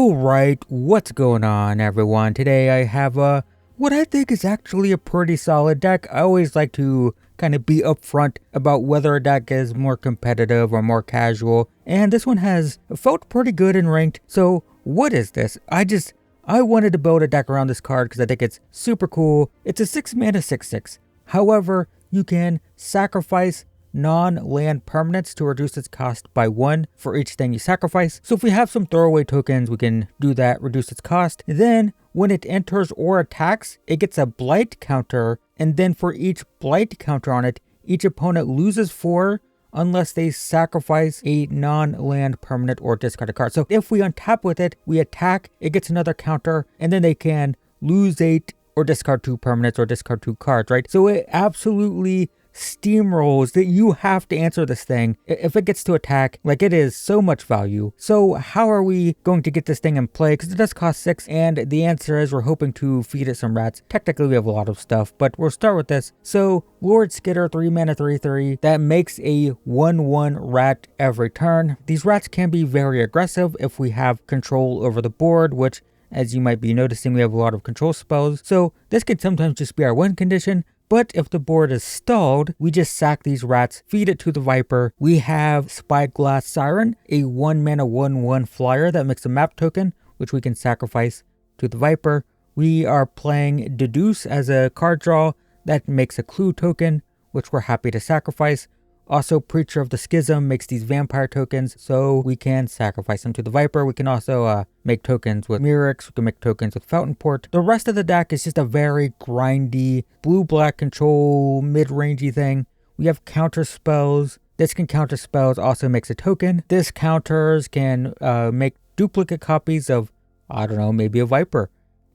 Alright, what's going on everyone? Today I have what I think is actually a pretty solid deck. I always like to kind of be upfront about whether a deck is more competitive or more casual, and this one has felt pretty good in ranked. So what is this? I wanted to build a deck around this card because I think it's super cool. It's a 6 mana 6/6. However, you can sacrifice non-land permanents to reduce its cost by 1 for each thing you sacrifice. So if we have some throwaway tokens, we can do that, reduce its cost. Then when it enters or attacks, it gets a blight counter, and then for each blight counter on it, each opponent loses 4 unless they sacrifice a non-land permanent or discard a card. So if we untap with it, we attack, it gets another counter, and then they can lose 8 or discard 2 permanents or discard 2 cards, right? So it absolutely steamrolls that you have to answer this thing. If it gets to attack, like, it is so much value. So how are we going to get this thing in play? Because it does cost 6, and the answer is we're hoping to feed it some rats. Technically we have a lot of stuff, but we'll start with this. So Lord Skitter, 3 mana 3/3, that makes a 1/1 rat every turn. These rats can be very aggressive if we have control over the board, which, as you might be noticing, we have a lot of control spells. So this can sometimes just be our win condition. But if the board is stalled, we just sack these rats, feed it to the Viper. We have Spyglass Siren, a 1 mana 1/1 flyer that makes a map token, which we can sacrifice to the Viper. We are playing Deduce as a card draw that makes a clue token, which we're happy to sacrifice. Also, Preacher of the Schism makes these vampire tokens, so we can sacrifice them to the Viper. We can also make tokens with Mirrex, we can make tokens with Fountainport. The rest of the deck is just a very grindy, blue-black control, mid-rangey thing. We have counter spells. This can counter spells, also makes a token. This counters can make duplicate copies of, I don't know, maybe a Viper.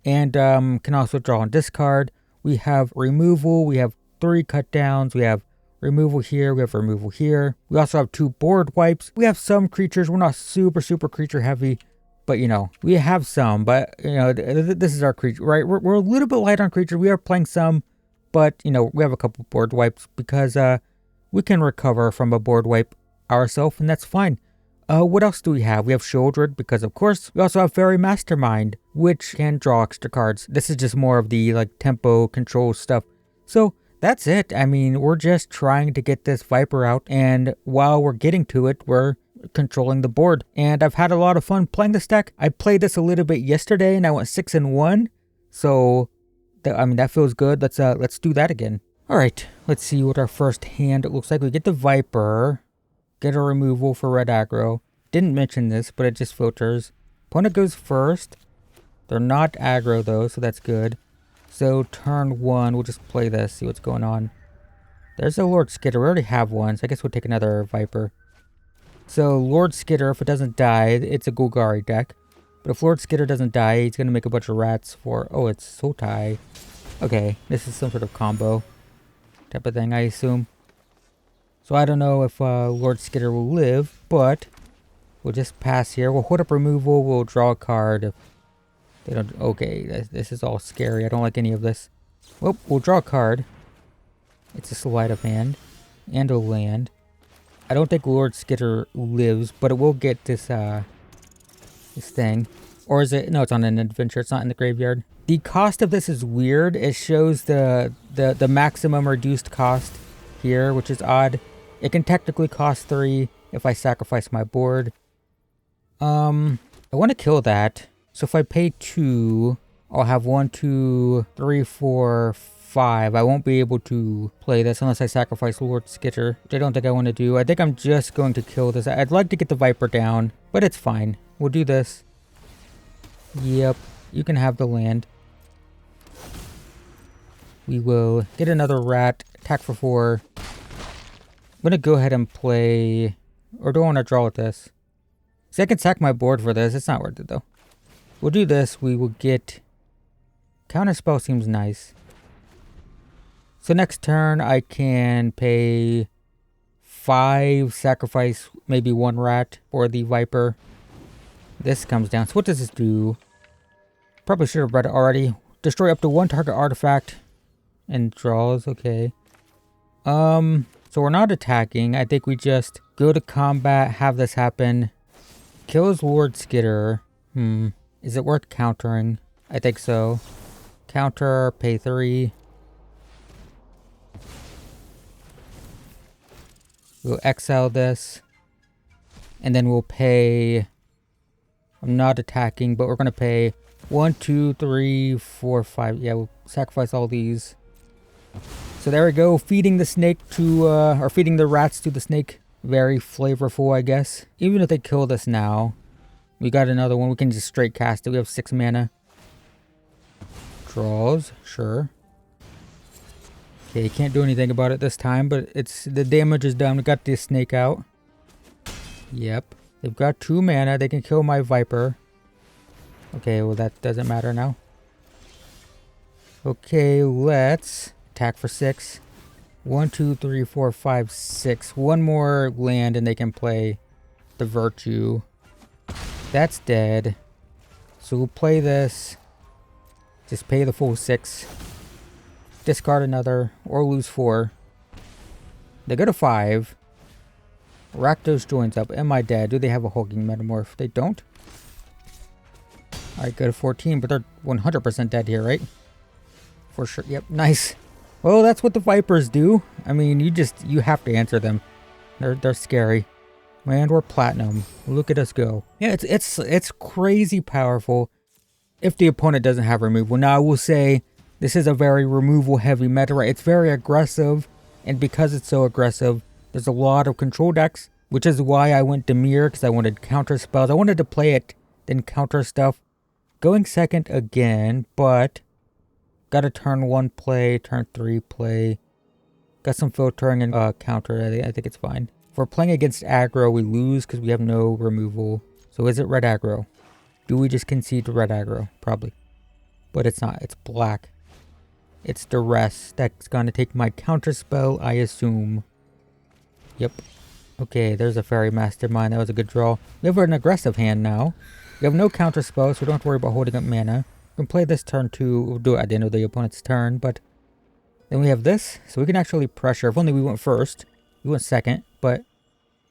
And can also draw and discard. We have removal, we have 3 cut downs, we have removal here, we have removal here. We also have 2 board wipes. We have some creatures. We're not super creature heavy, but you know, we have some, but you know, this is our creature, right? We're a little bit light on creature. We are playing some, but you know, we have a couple board wipes because we can recover from a board wipe ourselves, and that's fine. What else do we have? We have Shieldred because of course. We also have Fairy Mastermind, which can draw extra cards. This is just more of the like tempo control stuff. So that's it. I mean, we're just trying to get this Viper out, and while we're getting to it, we're controlling the board. And I've had a lot of fun playing this deck. I played this a little bit yesterday, and I went 6-1. So, I mean, that feels good. Let's do that again. All right, let's see what our first hand looks like. We get the Viper, get a removal for red aggro. Didn't mention this, but it just filters. Opponent goes first. They're not aggro though, so that's good. So turn 1, we'll just play this, see what's going on. There's a Lord Skitter. We already have one, so I guess we'll take another Viper. So Lord Skitter, if it doesn't die, it's a Golgari deck. But if Lord Skitter doesn't die, he's going to make a bunch of rats for... Oh, it's Sultai. Okay, this is some sort of combo type of thing, I assume. So I don't know if Lord Skitter will live, but we'll just pass here. We'll hold up removal, we'll draw a card if they don't... Okay, this is all scary. I don't like any of this. Well, we'll draw a card. It's a sleight of hand. And a land. I don't think Lord Skitter lives, but it will get this, this thing. Or is it... No, it's on an adventure. It's not in the graveyard. The cost of this is weird. It shows the maximum reduced cost here, which is odd. It can technically cost 3 if I sacrifice my board. I want to kill that. So if I pay 2, I'll have 1, 2, 3, 4, 5. I won't be able to play this unless I sacrifice Lord Skitter, which I don't think I want to do. I think I'm just going to kill this. I'd like to get the Viper down, but it's fine. We'll do this. Yep, you can have the land. We will get another rat, attack for 4. I'm going to go ahead and play... Or do I want to draw with this? See, I can sack my board for this. It's not worth it, though. We'll do this. We will get... Counterspell seems nice. So next turn, I can pay 5, sacrifice maybe 1 rat for the Viper. This comes down. So what does this do? Probably should have read it already. Destroy up to 1 target artifact. And draws, okay. So we're not attacking. I think we just go to combat, have this happen. Kills Lord Skitter. Is it worth countering? I think so. Counter, pay 3. We'll exile this. And then we'll pay... I'm not attacking, but we're going to pay 1, 2, 3, 4, 5. Yeah, we'll sacrifice all these. So there we go. Feeding the snake to... or feeding the rats to the snake. Very flavorful, I guess. Even if they kill this now. We got another one. We can just straight cast it. We have 6 mana. Draws. Sure. Okay, can't do anything about it this time, but it's the damage is done. We got the snake out. Yep. They've got 2 mana. They can kill my Viper. Okay, well that doesn't matter now. Okay, let's attack for 6. 1, 2, 3, 4, 5, 6. One more land and they can play the Virtue. That's dead. So we'll play this. Just pay the full 6. Discard another, or lose 4. They go to 5. Rakdos joins up. Am I dead? Do they have a hulking metamorph? They don't. Alright, go to 14, but they're 100% dead here, right? For sure. Yep, nice. Well, that's what the Vipers do. I mean, you have to answer them. They're scary. And we're platinum. Look at us go. Yeah, it's crazy powerful if the opponent doesn't have removal. Now, I will say this is a very removal heavy meta, right? It's very aggressive, and because it's so aggressive, there's a lot of control decks, which is why I went Dimir, because I wanted counter spells. I wanted to play it, then counter stuff. Going second again, but got a turn 1 play, turn 3 play. Got some filtering and counter. I think it's fine. If we're playing against aggro, we lose because we have no removal. So is it red aggro? Do we just concede to red aggro? Probably. But it's not. It's black. It's duress. That's going to take my counter spell, I assume. Yep. Okay, there's a Fairy Mastermind. That was a good draw. We have an aggressive hand now. We have no counter spell, so we don't have to worry about holding up mana. We can play this turn 2. We'll do it at the end of the opponent's turn, but then we have this, so we can actually pressure. If only we went first. We went second, but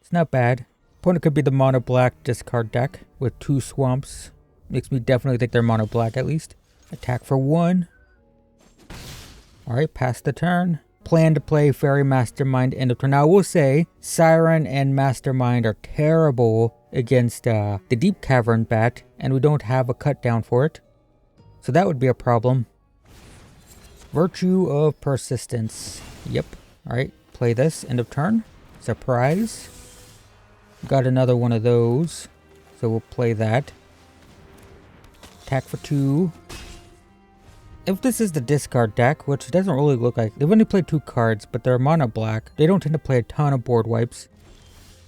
it's not bad. Opponent could be the mono black discard deck with 2 swamps. Makes me definitely think they're mono black at least. Attack for 1. Alright, pass the turn. Plan to play Fairy Mastermind end of turn. Now I will say, Siren and Mastermind are terrible against the Deep Cavern Bat, and we don't have a cut down for it. So that would be a problem. Virtue of Persistence. Yep. Alright, play this. End of turn. Surprise. Got another one of those. So we'll play that. Attack for 2. If this is the discard deck, which doesn't really look like... They've only played 2 cards, but they're mono black. They don't tend to play a ton of board wipes.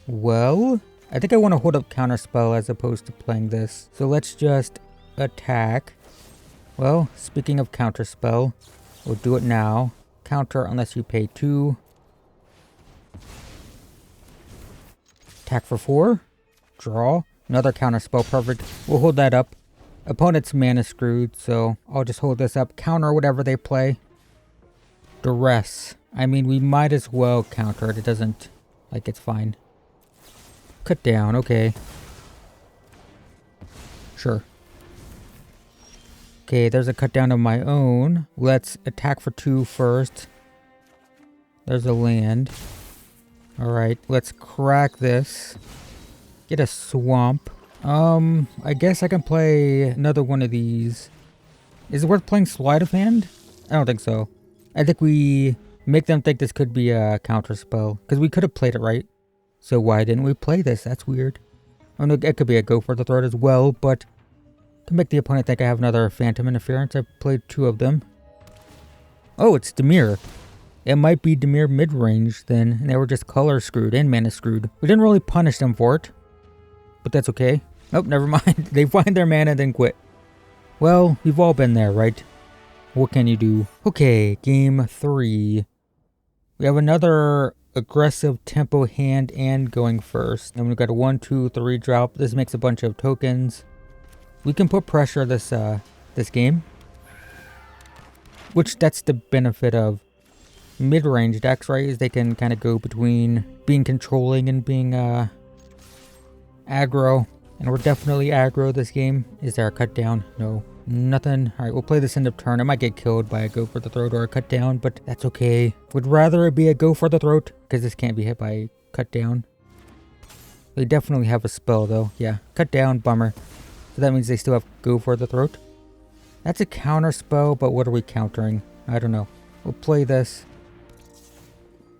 Well, I think I want to hold up counterspell as opposed to playing this. So let's just attack. Well, speaking of counterspell, we'll do it now. Counter unless you pay 2. Attack for 4. Draw. Another counterspell. Perfect. We'll hold that up. Opponent's mana screwed, so I'll just hold this up. Counter whatever they play. Duress. I mean, we might as well counter it. It doesn't... Like, it's fine. Cut down. Okay. Sure. Okay, there's a cut down of my own. Let's attack for 2 first. There's a land. Alright, let's crack this. Get a swamp. I guess I can play another one of these. Is it worth playing Sleight of Hand? I don't think so. I think we make them think this could be a counter spell. Because we could have played it right. So why didn't we play this? That's weird. Oh no, it could be a go for the throat as well, but to make the opponent think I have another Phantom Interference, I've played 2 of them. Oh, it's Dimir. It might be Dimir Midrange then, and they were just color screwed and mana screwed. We didn't really punish them for it, but that's okay. Oh, never mind. They find their mana then quit. Well, we've all been there, right? What can you do? Okay, game 3. We have another aggressive tempo hand and going first. And we've got a 1, 2, 3 drop. This makes a bunch of tokens. We can put pressure this game. Which that's the benefit of mid-range decks, right? Is they can kind of go between being controlling and being aggro. And we're definitely aggro this game. Is there a cut down? No. Nothing. Alright, we'll play this end of turn. I might get killed by a go for the throat or a cut down, but that's okay. Would rather it be a go for the throat, because this can't be hit by a cut down. They definitely have a spell though. Yeah, cut down, bummer. So that means they still have go for the throat. That's a counter spell, but what are we countering? I don't know. We'll play this.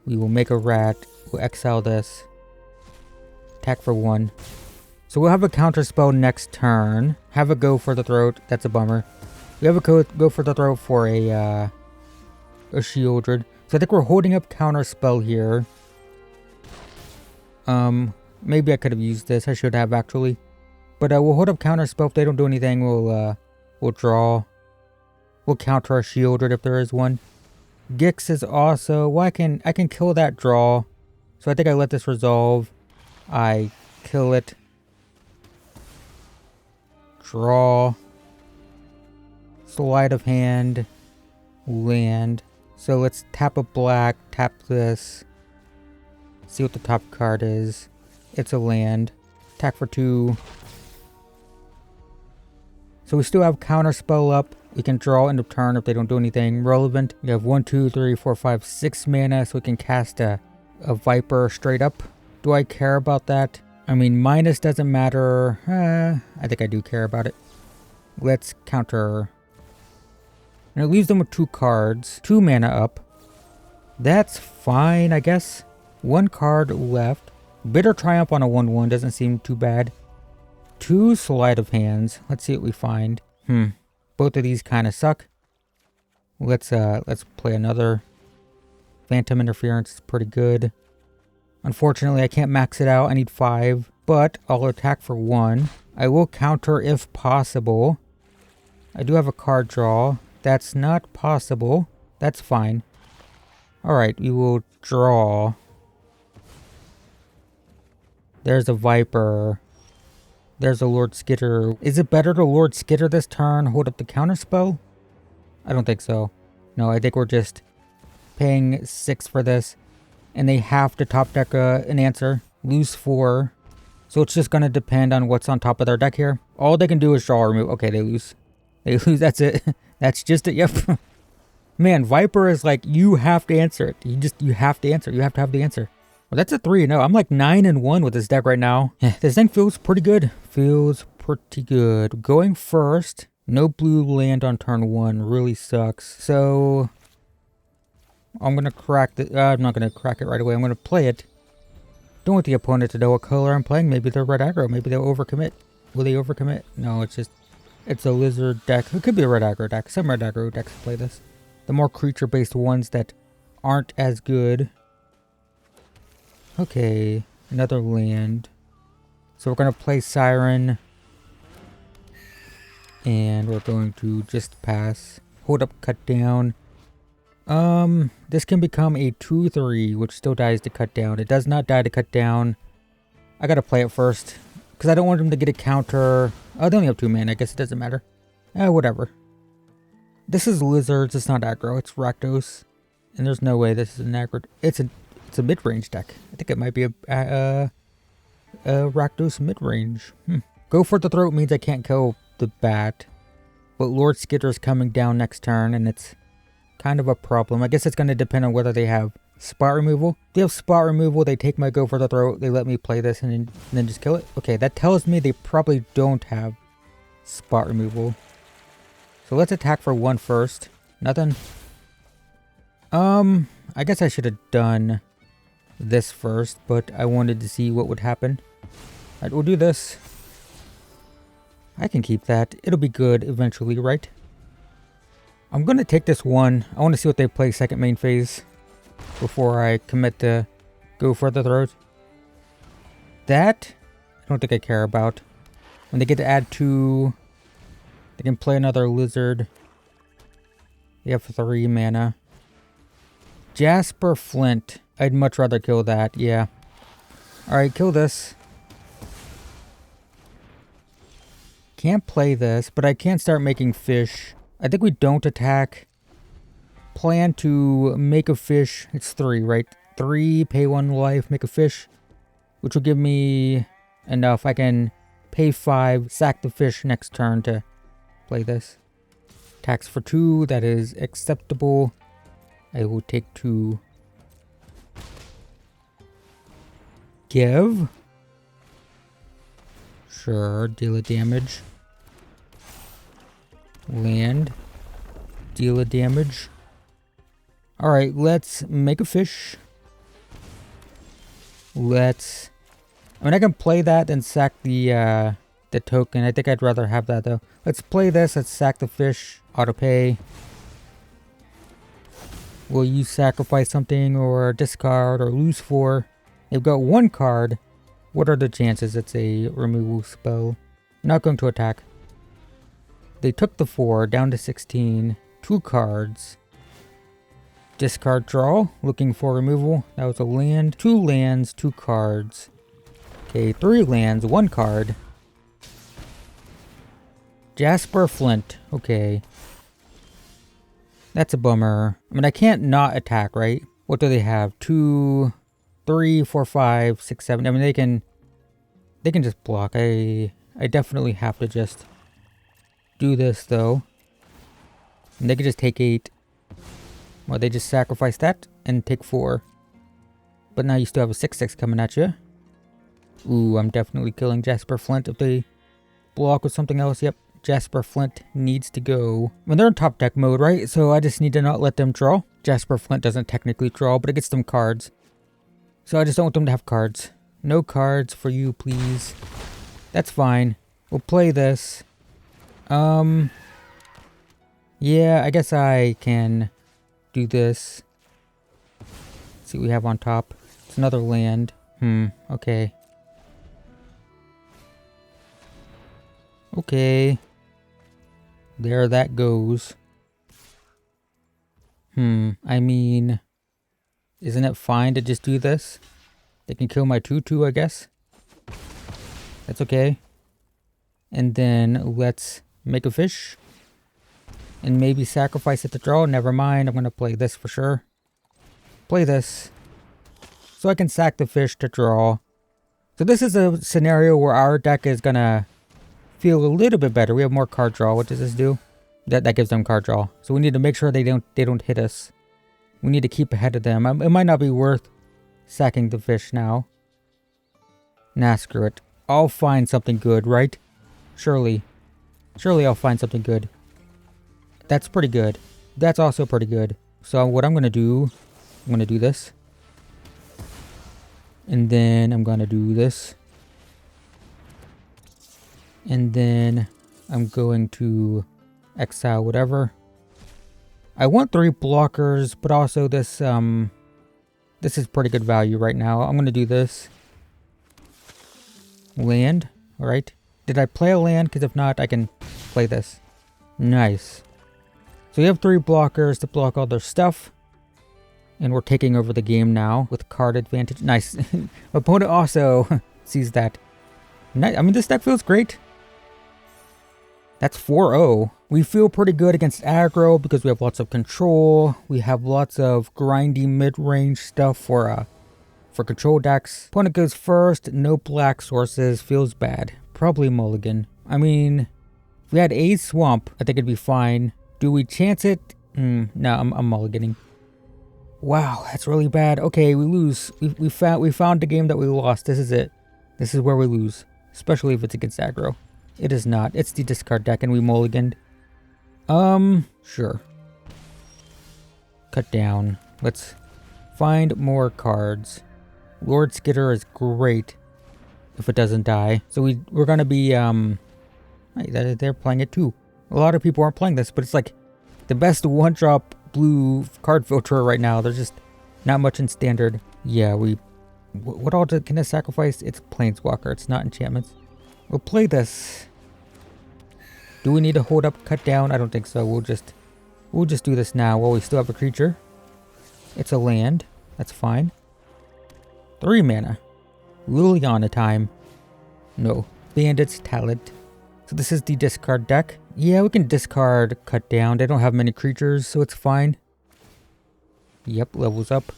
We will make a rat. We'll exile this. Attack for 1. So we'll have a counter spell next turn. Have a go for the throat. That's a bummer. We have a go for the throat for a shieldred. So I think we're holding up counter spell here. Maybe I could have used this. I should have actually. But we'll hold up counter spell. If they don't do anything, we'll draw. We'll counter our shieldred if there is one. Gix is also... Well, I can kill that draw. So I think I let this resolve. I kill it. Draw. Sleight of hand. Land. So let's tap a black. Tap this. See what the top card is. It's a land. Attack for 2. So we still have counter spell up. We can draw end of turn if they don't do anything relevant. We have 1, 2, 3, 4, 5, 6 mana, so we can cast a Viper straight up. Do I care about that? I mean, minus doesn't matter. I think I do care about it. Let's counter. And it leaves them with 2 cards. 2 mana up. That's fine, I guess. 1 card left. Bitter Triumph on a 1/1 doesn't seem too bad. 2 sleight of hands. Let's see what we find. Both of these kind of suck. Let's play another. Phantom Interference is pretty good. Unfortunately, I can't max it out. I need 5, but I'll attack for 1. I will counter if possible. I do have a card draw. That's not possible. That's fine. Alright, we will draw. There's a Viper. There's a Lord Skitter. Is it better to Lord Skitter this turn? Hold up the counter spell? I don't think so. No, I think we're just paying 6 for this. And they have to top deck an answer. Lose 4. So it's just going to depend on what's on top of their deck here. All they can do is draw or remove. Okay, they lose. They lose, that's it. That's just it, yep. Man, Viper is like, you have to answer it. You have to answer. You have to have the answer. Well, that's a 3-0. I'm like 9-1 with this deck right now. Yeah, this thing feels pretty good. Feels pretty good. Going first. No blue land on turn 1. Really sucks. So I'm going to crack the... I'm not going to crack it right away. I'm going to play it. Don't want the opponent to know what color I'm playing. Maybe they're red aggro. Maybe they'll overcommit. Will they overcommit? No, it's just... It's a lizard deck. It could be a red aggro deck. Some red aggro decks play this. The more creature-based ones that aren't as good... Okay, another land. So we're going to play Siren. And we're going to just pass. Hold up, cut down. This can become a 2/3, which still dies to cut down. It does not die to cut down. I gotta play it first. Because I don't want them to get a counter. Oh, they only have 2 mana. I guess it doesn't matter. Whatever. This is lizards. It's not aggro. It's Rakdos. And there's no way this is an aggro. It's a mid-range deck. I think it might be a Rakdos mid-range. Go for the throat means I can't kill the bat. But Lord Skitter's coming down next turn, and it's kind of a problem. I guess it's going to depend on whether they have spot removal. If they have spot removal, they take my go for the throat, they let me play this, and then just kill it. Okay, that tells me they probably don't have spot removal. So let's attack for 1 first. Nothing. I guess I should have done this first, but I wanted to see what would happen. Alright, we'll do this. I can keep that. It'll be good eventually, right? I'm going to take this 1. I want to see what they play second main phase before I commit to go for the throat. That, I don't think I care about. When they get to add 2, they can play another lizard. They have 3 mana. Jasper Flint. I'd much rather kill that, yeah. Alright, kill this. Can't play this, but I can start making fish. I think we don't attack. Plan to make a fish. It's 3, right? 3, pay 1 life, make a fish. Which will give me enough. I can Pay 5, sack the fish next turn to play this. Tax for 2, that is acceptable. I will take 2. Give. Sure, deal a damage. Land. Deal a damage. Alright, let's make a fish. I mean, I can play that and sack the token. I think I'd rather have that, though. Let's play this. Let's sack the fish. Auto-pay. Will you sacrifice something or discard or lose 4? They've got 1 card. What are the chances it's a removal spell? Not going to attack. They took the 4 down to 16. 2 cards. Discard draw. Looking for removal. That was a land. 2 lands, 2 cards. Okay, 3 lands, 1 card. Jasper Flint. Okay. That's a bummer. I mean, I can't not attack, right? What do they have? 2, 3, 4, 5, 6, 7. I mean, they can just block. I definitely have to just do this, though. And they can just take 8. Or they just sacrifice that and take 4. But now you still have a 6/6 coming at you. Ooh, I'm definitely killing Jasper Flint if they block with something else. Yep, Jasper Flint needs to go. When they're in top deck mode, right? So I just need to not let them draw. Jasper Flint doesn't technically draw, but it gets them cards. So I just don't want them to have cards. No cards for you, please. That's fine. We'll play this. Yeah, I guess I can do this. See what we have on top. It's another land. Okay. Okay. There that goes. I mean, isn't it fine to just do this? They can kill my 2/2, I guess. That's okay. And then let's make a fish. And maybe sacrifice it to draw. Never mind, I'm going to play this for sure. Play this. So I can sack the fish to draw. So this is a scenario where our deck is going to feel a little bit better. We have more card draw. What does this do? That gives them card draw. So we need to make sure they don't hit us. We need to keep ahead of them. It might not be worth sacking the fish now. Nah, screw it. I'll find something good, right? Surely. Surely I'll find something good. That's pretty good. That's also pretty good. So what I'm going to do, I'm going to do this. And then I'm going to do this. And then I'm going to exile whatever. I want 3 blockers, but also this is pretty good value right now. I'm going to do this. Land. Alright. Did I play a land? Because if not, I can play this. Nice. So we have 3 blockers to block all their stuff. And we're taking over the game now with card advantage. Nice. Opponent also sees that. Nice. I mean, this deck feels great. That's 4-0. We feel pretty good against aggro because we have lots of control. We have lots of grindy mid-range stuff for control decks. Opponent goes first. No black sources. Feels bad. Probably mulligan. I mean, if we had a swamp, I think it'd be fine. Do we chance it? No, I'm mulliganing. Wow, that's really bad. Okay, we lose. We found the game that we lost. This is it. This is where we lose. Especially if it's against aggro. It is not. It's the discard deck and we mulliganed. Sure. Cut down. Let's find more cards. Lord Skitter is great if it doesn't die. So we're gonna be, they're playing it too. A lot of people aren't playing this, but it's like the best one-drop blue card filter right now. There's just not much in standard. Yeah, what all can I sacrifice? It's Planeswalker. It's not enchantments. We'll play this. Do we need to hold up, cut down? I don't think so. We'll just do this now while we still have a creature. It's a land. That's fine. 3 mana. Liliana time. No. Bandit's Talent. So this is the discard deck. Yeah, we can discard, cut down. They don't have many creatures, so it's fine. Yep, levels up.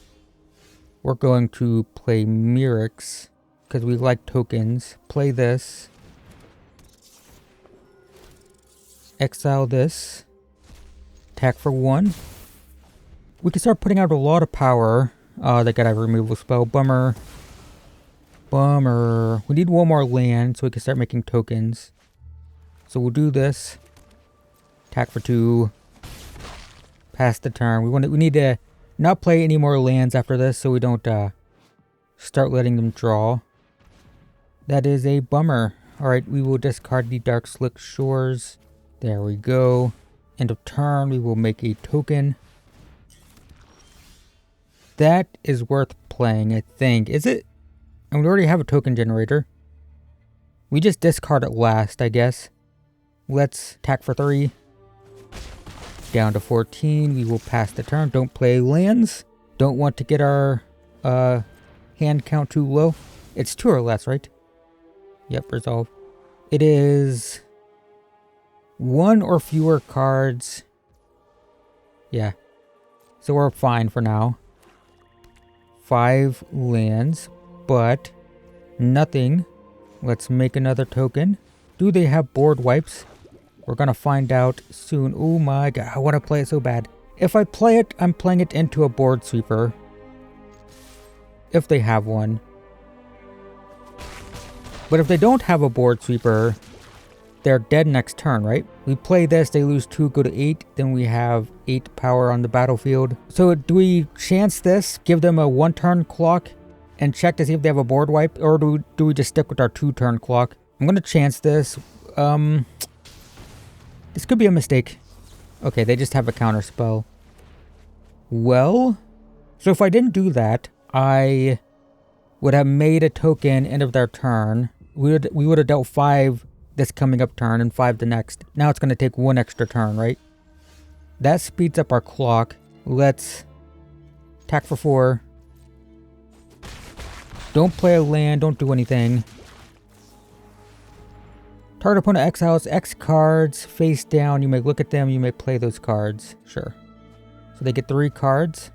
We're going to play Mirix because we like tokens. Play this. exile this. Attack for 1. We can start putting out a lot of power. Oh, they got a removal spell. Bummer. Bummer. We need one more land so we can start making tokens. So we'll do this. Attack for 2. Pass the turn. We need to not play any more lands after this so we don't start letting them draw. That is a bummer. Alright, we will discard the Dark Slick Shores. There we go. End of turn, we will make a token. That is worth playing, I think. Is it? And we already have a token generator. We just discard it last, I guess. Let's attack for 3. Down to 14. We will pass the turn. Don't play lands. Don't want to get our hand count too low. It's 2 or less, right? Yep, resolve. It is 1 or fewer cards. Yeah. So we're fine for now. 5 lands, but nothing. Let's make another token. Do they have board wipes? We're gonna find out soon. Oh my god, I want to play it so bad. If I play it, I'm playing it into a board sweeper. If they have one. But if they don't have a board sweeper, they're dead next turn, right? We play this, they lose 2, go to 8, then we have 8 power on the battlefield. So do we chance this, give them a 1-turn clock, and check to see if they have a board wipe? Or do we just stick with our 2-turn clock? I'm gonna chance this. This could be a mistake. Okay, they just have a counter spell. Well, so if I didn't do that, I would have made a token end of their turn. We would have dealt 5 this coming up turn and 5 the next. Now it's going to take 1 extra turn, right? That speeds up our clock. Let's attack for 4. Don't play a land, don't do anything. Target opponent exiles X cards face down. You may look at them, you may play those cards. Sure. So they get 3 cards.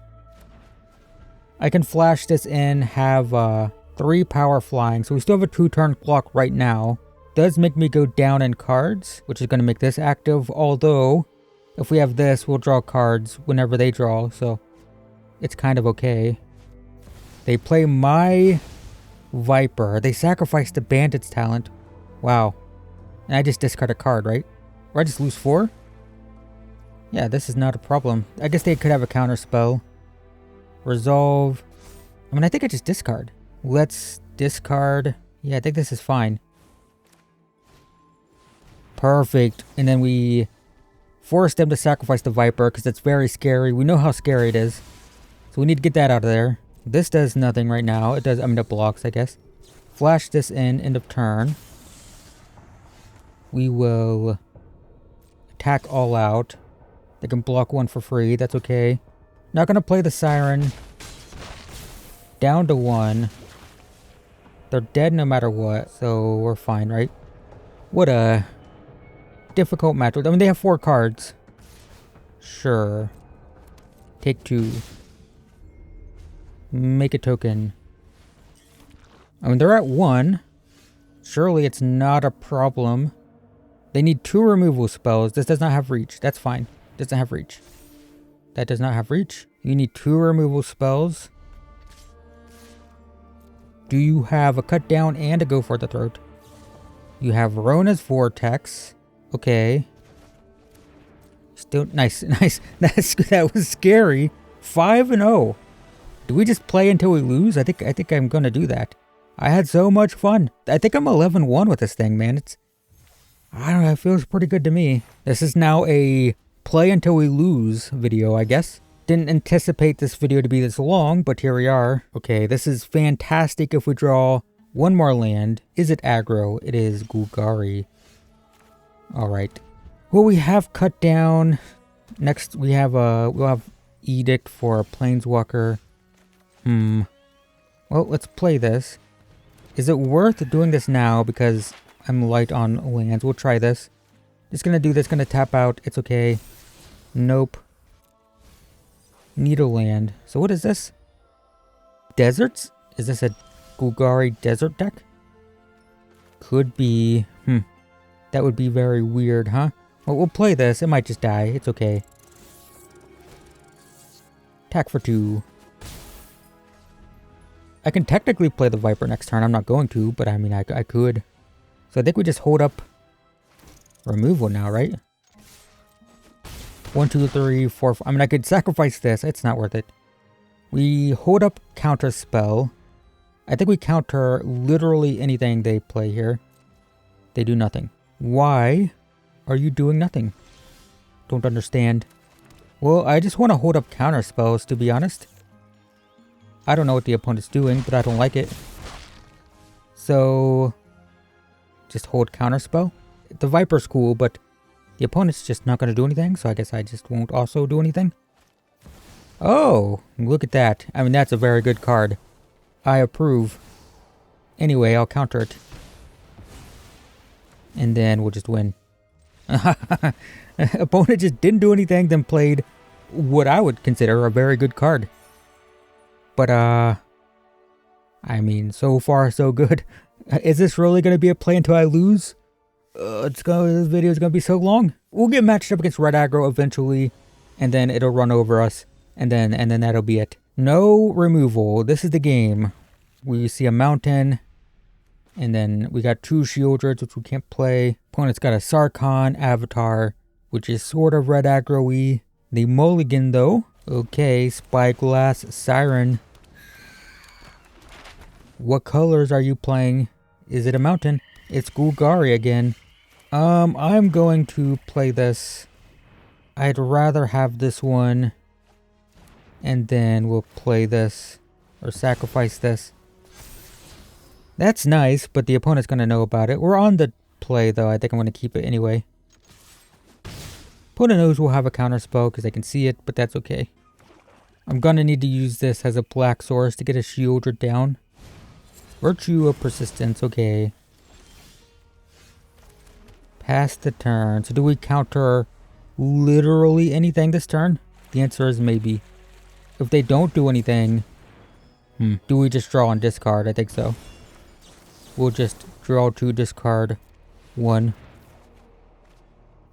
I can flash this in, have 3 power flying. So we still have a 2-turn clock right now. Does make me go down in cards, which is going to make this active. Although, if we have this, we'll draw cards whenever they draw. So it's kind of okay. They play my Viper. They sacrifice the Bandit's talent. Wow. And I just discard a card, right? Or I just lose 4? Yeah, this is not a problem. I guess they could have a counter spell. Resolve. I mean, I think I just discard. Let's discard. Yeah, I think this is fine. Perfect. And then we force them to sacrifice the Viper because it's very scary. We know how scary it is. So we need to get that out of there. This does nothing right now. It does, I mean, it blocks, I guess. Flash this in, end of turn. We will attack all out. They can block 1 for free. That's okay. Not going to play the Siren. Down to 1. They're dead no matter what, so we're fine, right? What a difficult match. I mean, they have 4 cards. Sure. Take 2. Make a token. I mean, they're at 1. Surely it's not a problem. They need 2 removal spells. This does not have reach. That's fine. Doesn't have reach. That does not have reach. You need 2 removal spells. Do you have a cut down and a go for the throat? You have Rona's Vortex. Okay. Still nice, nice. That was scary. 5-0. Do we just play until we lose? I think I'm gonna do that. I had so much fun. I think I'm 11-1 with this thing, man. I don't know, it feels pretty good to me. This is now a play until we lose video, I guess. Didn't anticipate this video to be this long, but here we are. Okay, this is fantastic if we draw 1 more land. Is it aggro? It is Golgari. Alright. Well, we have cut down. Next, we'll have Edict for a Planeswalker. Well, let's play this. Is it worth doing this now because I'm light on lands? We'll try this. Just gonna do this, gonna tap out. It's okay. Nope. Need a land. So what is this? Deserts? Is this a Golgari desert deck? Could be. That would be very weird, huh? Well, we'll play this. It might just die. It's okay. Attack for 2. I can technically play the Viper next turn. I'm not going to, but I mean, I could. So I think we just hold up removal now, right? 1, 2, 3, 4, 5. I mean, I could sacrifice this. It's not worth it. We hold up counter spell. I think we counter literally anything they play here. They do nothing. Why are you doing nothing? Don't understand. Well, I just want to hold up counter spells, to be honest. I don't know what the opponent's doing, but I don't like it. So, just hold counter spell. The Viper's cool, but the opponent's just not going to do anything, so I guess I just won't also do anything. Oh, look at that. I mean, that's a very good card. I approve. Anyway, I'll counter it. And then we'll just win. Opponent just didn't do anything, then played what I would consider a very good card. But, I mean, so far so good. Is this really going to be a play until I lose? This video is going to be so long. We'll get matched up against red aggro eventually, and then it'll run over us, and then that'll be it. No removal. This is the game. We see a mountain, and then we got 2 Shieldreds, which we can't play. Opponent's got a Sarkhan Avatar, which is sort of red aggro-y. The Mulligan, though. Okay, Spyglass, Siren. What colors are you playing? Is it a mountain? It's Golgari again. I'm going to play this. I'd rather have this one. And then we'll play this. Or sacrifice this. That's nice, but the opponent's going to know about it. We're on the play, though. I think I'm going to keep it anyway. Opponent knows we'll have a counter spell because they can see it, but that's okay. I'm going to need to use this as a black source to get a Shieldred down. Virtue of Persistence, okay. Pass the turn. So do we counter literally anything this turn? The answer is maybe. If they don't do anything, do we just draw and discard? I think so. We'll just draw 2, discard 1.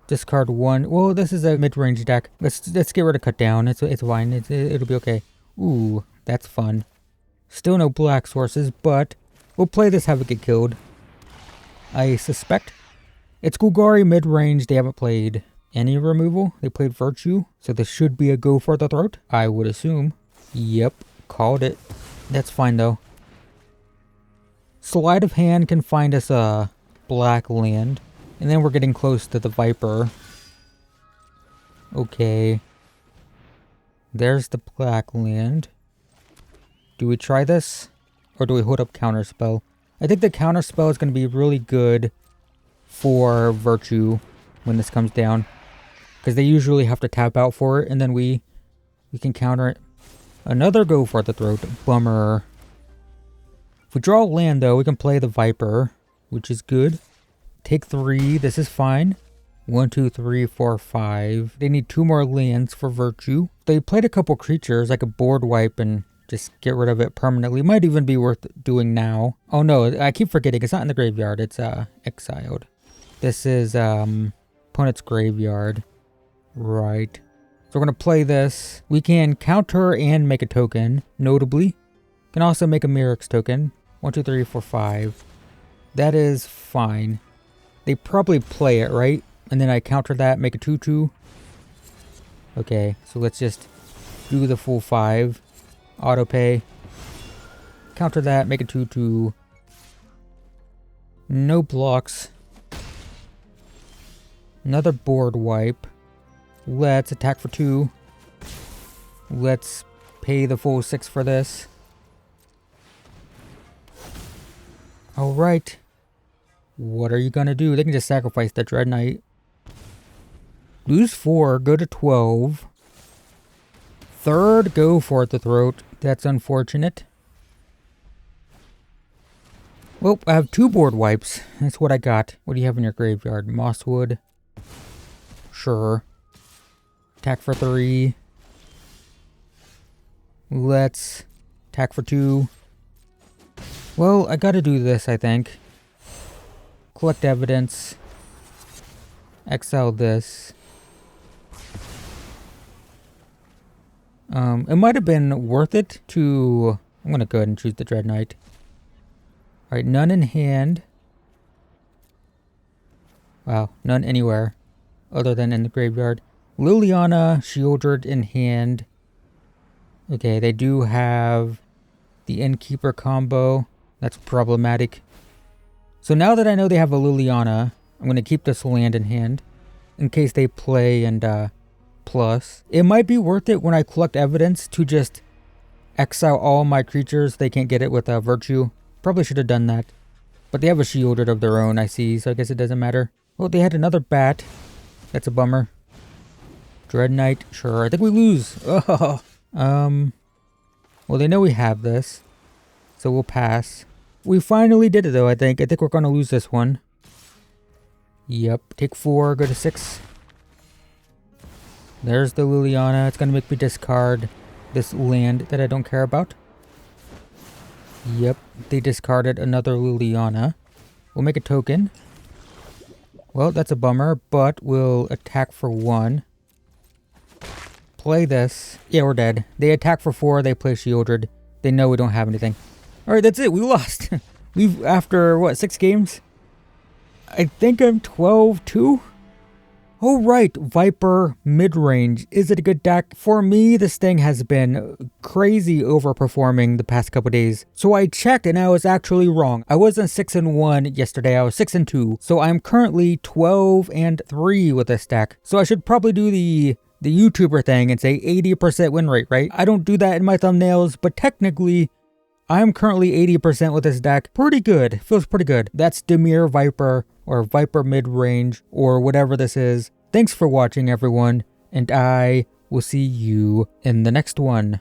Discard 1. Well, this is a mid-range deck. Let's get rid of cut down. It's fine. It'll be okay. Ooh, that's fun. Still no black sources, but we'll play this, have it get killed. I suspect. It's Golgari mid-range. They haven't played any removal. They played Virtue, so this should be a go for the throat, I would assume. Yep, called it. That's fine, though. Sleight of Hand can find us a black land. And then we're getting close to the Viper. Okay. There's the black land. Do we try this? Or do we hold up counterspell? I think the counterspell is going to be really good for Virtue when this comes down. Because they usually have to tap out for it, and then we can counter it. Another go for the throat. Bummer. If we draw land, though, we can play the Viper, which is good. Take 3. This is fine. 1, 2, 3, 4, 5. They need 2 more lands for Virtue. They played a couple creatures, like a board wipe, and just get rid of it permanently. Might even be worth doing now. Oh no, I keep forgetting. It's not in the graveyard. It's exiled. This is opponent's graveyard. Right. So we're going to play this. We can counter and make a token, notably. Can also make a Mirrex token. 1, 2, 3, 4, 5. That is fine. They probably play it, right? And then I counter that, make a 2/2. Okay, so let's just do the full 5. Auto pay. Counter that, make a 2/2. No blocks. Another board wipe. Let's attack for 2. Let's pay the full 6 for this. Alright. What are you gonna do? They can just sacrifice the Dread Knight. Lose 4, go to 12. Third, go for the throat. That's unfortunate. Well, I have 2 board wipes. That's what I got. What do you have in your graveyard? Mosswood. Sure. Attack for 3. Let's attack for 2. Well, I gotta do this, I think. Collect evidence. exile this. It might have been worth it to... I'm gonna go ahead and choose the Dread Knight. Alright, none in hand. Wow, none anywhere other than in the graveyard. Liliana, Shieldred in hand. Okay, they do have the Innkeeper combo. That's problematic. So now that I know they have a Liliana, I'm going to keep this land in hand in case they play and plus. It might be worth it when I collect evidence to just exile all my creatures. They can't get it with Virtue. Probably should have done that. But they have a Shieldred of their own, I see, so I guess it doesn't matter. Oh, they had another bat. That's a bummer. Dread Knight, sure. I think we lose. Oh. Well, they know we have this, so we'll pass. We finally did it, though, I think. I think we're going to lose this one. Yep. Take 4, go to 6. There's the Liliana. It's going to make me discard this land that I don't care about. Yep. They discarded another Liliana. We'll make a token. Well, that's a bummer, but we'll attack for 1. Play this. Yeah, we're dead. They attack for 4. They play Shieldred. They know we don't have anything. Alright, that's it. We lost. We've, after, what, 6 games? I think I'm 12-2? Oh, right. Viper Midrange. Is it a good deck? For me, this thing has been crazy overperforming the past couple days. So I checked and I was actually wrong. I wasn't 6-1 yesterday. I was 6-2. So I'm currently 12-3 with this deck. So I should probably do the YouTuber thing and say 80% win rate, right? I don't do that in my thumbnails, but technically, I'm currently 80% with this deck. Pretty good. Feels pretty good. That's Dimir Viper or Viper Midrange or whatever this is. Thanks for watching, everyone, and I will see you in the next one.